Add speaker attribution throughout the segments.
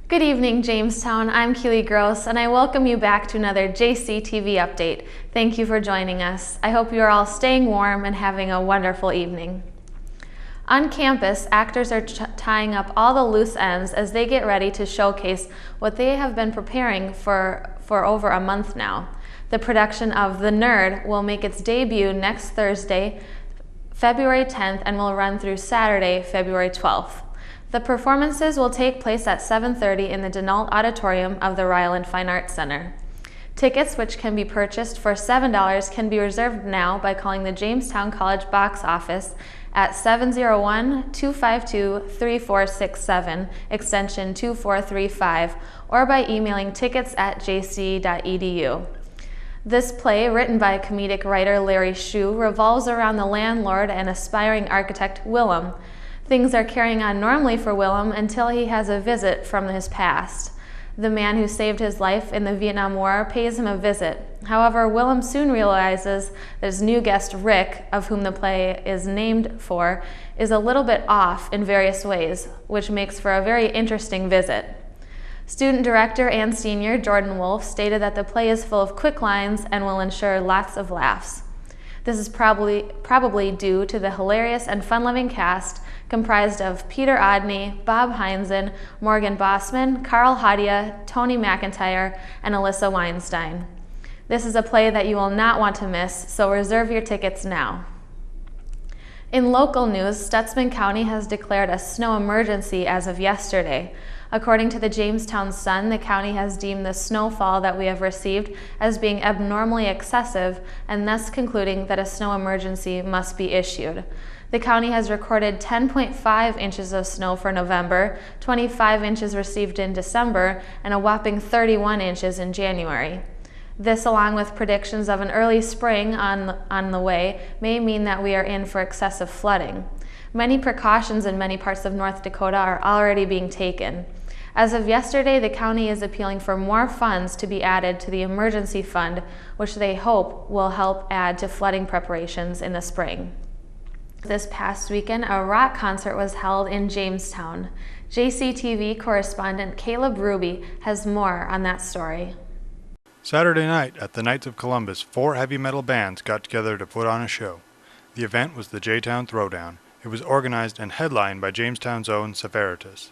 Speaker 1: Good evening, Jamestown. I'm Keely Gross, and I welcome you back to another JCTV update. Thank you for joining us. I hope you are all staying warm and having a wonderful evening. On campus, actors are tying up all the loose ends as they get ready to showcase what they have been preparing for over a month now. The production of The Nerd will make its debut next Thursday, February 10th, and will run through Saturday, February 12th. The performances will take place at 7:30 in the Denault Auditorium of the Ryland Fine Arts Center. Tickets, which can be purchased for $7, can be reserved now by calling the Jamestown College box office at 701-252-3467, extension 2435, or by emailing tickets@jc.edu. This play, written by comedic writer Larry Shue, revolves around the landlord and aspiring architect Willem. Things are carrying on normally for Willem until he has a visit from his past. The man who saved his life in the Vietnam War pays him a visit. However, Willem soon realizes that his new guest, Rick, of whom the play is named for, is a little bit off in various ways, which makes for a very interesting visit. Student director and senior Jordan Wolf stated that the play is full of quick lines and will ensure lots of laughs. This is probably due to the hilarious and fun-loving cast comprised of Peter Odney, Bob Heinzen, Morgan Bossman, Carl Hadia, Tony McIntyre, and Alyssa Weinstein. This is a play that you will not want to miss, so reserve your tickets now. In local news, Stutsman County has declared a snow emergency as of yesterday. According to the Jamestown Sun, the county has deemed the snowfall that we have received as being abnormally excessive and thus concluding that a snow emergency must be issued. The county has recorded 10.5 inches of snow for November, 25 inches received in December, and a whopping 31 inches in January. This, along with predictions of an early spring on the way, may mean that we are in for excessive flooding. Many precautions in many parts of North Dakota are already being taken. As of yesterday, the county is appealing for more funds to be added to the emergency fund, which they hope will help add to flooding preparations in the spring. This past weekend, a rock concert was held in Jamestown. JCTV correspondent Caleb Ruby has more on that story.
Speaker 2: Saturday night at the Knights of Columbus, 4 heavy metal bands got together to put on a show. The event was the J-Town Throwdown. It was organized and headlined by Jamestown's own Seferitus.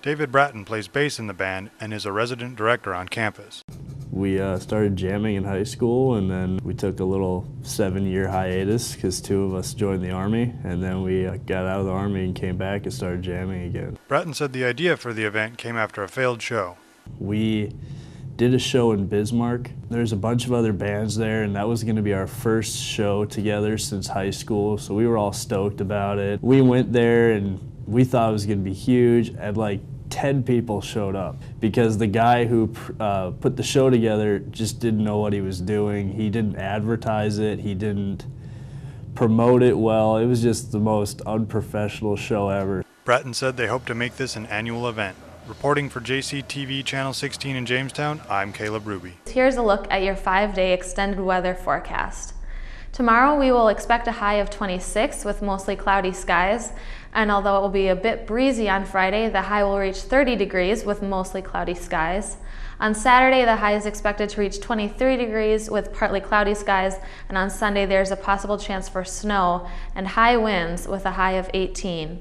Speaker 2: David Bratton plays bass in the band and is a resident director on campus.
Speaker 3: We started jamming in high school, and then we took a little 7-year hiatus because 2 of us joined the Army, and then we got out of the Army and came back and started jamming again.
Speaker 2: Bratton said the idea for the event came after a failed show.
Speaker 3: We did a show in Bismarck. There's a bunch of other bands there, and that was going to be our first show together since high school, so we were all stoked about it. We went there and we thought it was going to be huge, and like 10 people showed up because the guy who put the show together just didn't know what he was doing. He didn't advertise it, he didn't promote it well. It was just the most unprofessional show ever.
Speaker 2: Bratton said they hope to make this an annual event. Reporting for JCTV Channel 16 in Jamestown, I'm Caleb Ruby.
Speaker 1: Here's a look at your 5-day extended weather forecast. Tomorrow we will expect a high of 26 with mostly cloudy skies, and although it will be a bit breezy on Friday, the high will reach 30 degrees with mostly cloudy skies. On Saturday, the high is expected to reach 23 degrees with partly cloudy skies, and on Sunday there's a possible chance for snow and high winds with a high of 18.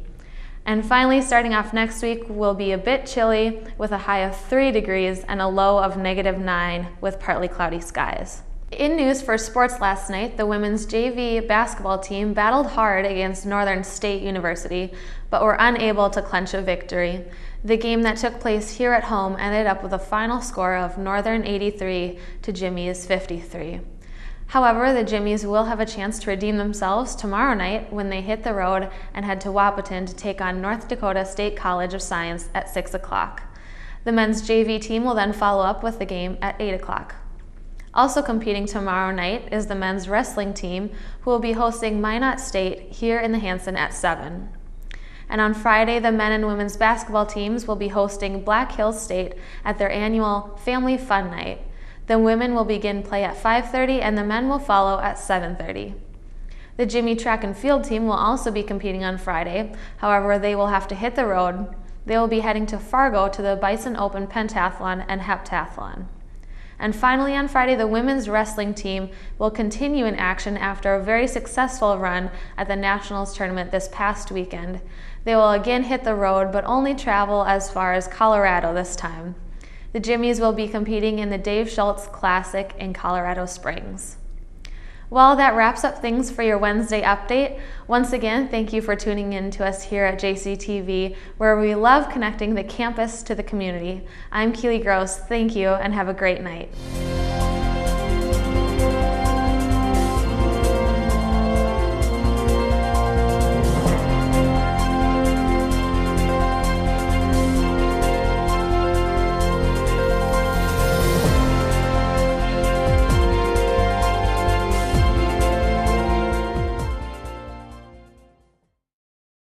Speaker 1: And finally, starting off next week will be a bit chilly with a high of 3 degrees and a low of -9 with partly cloudy skies. In news for sports last night, the women's JV basketball team battled hard against Northern State University, but were unable to clinch a victory. The game that took place here at home ended up with a final score of Northern 83 to Jimmy's 53. However, the Jimmies will have a chance to redeem themselves tomorrow night when they hit the road and head to Wahpeton to take on North Dakota State College of Science at 6 o'clock. The men's JV team will then follow up with the game at 8 o'clock. Also competing tomorrow night is the men's wrestling team, who will be hosting Minot State here in the Hanson at 7. And on Friday, the men and women's basketball teams will be hosting Black Hills State at their annual Family Fun Night. The women will begin play at 5:30 and the men will follow at 7:30. The Jimmy track and field team will also be competing on Friday. However, they will have to hit the road They will be heading to Fargo to the Bison Open Pentathlon and Heptathlon. And finally, on Friday, the women's wrestling team will continue in action after a very successful run at the Nationals tournament this past weekend. They will again hit the road, but only travel as far as Colorado this time. The Jimmies will be competing in the Dave Schultz Classic in Colorado Springs. Well, that wraps up things for your Wednesday update. Once again, thank you for tuning in to us here at JCTV, where we love connecting the campus to the community. I'm Keely Gross. Thank you, and have a great night.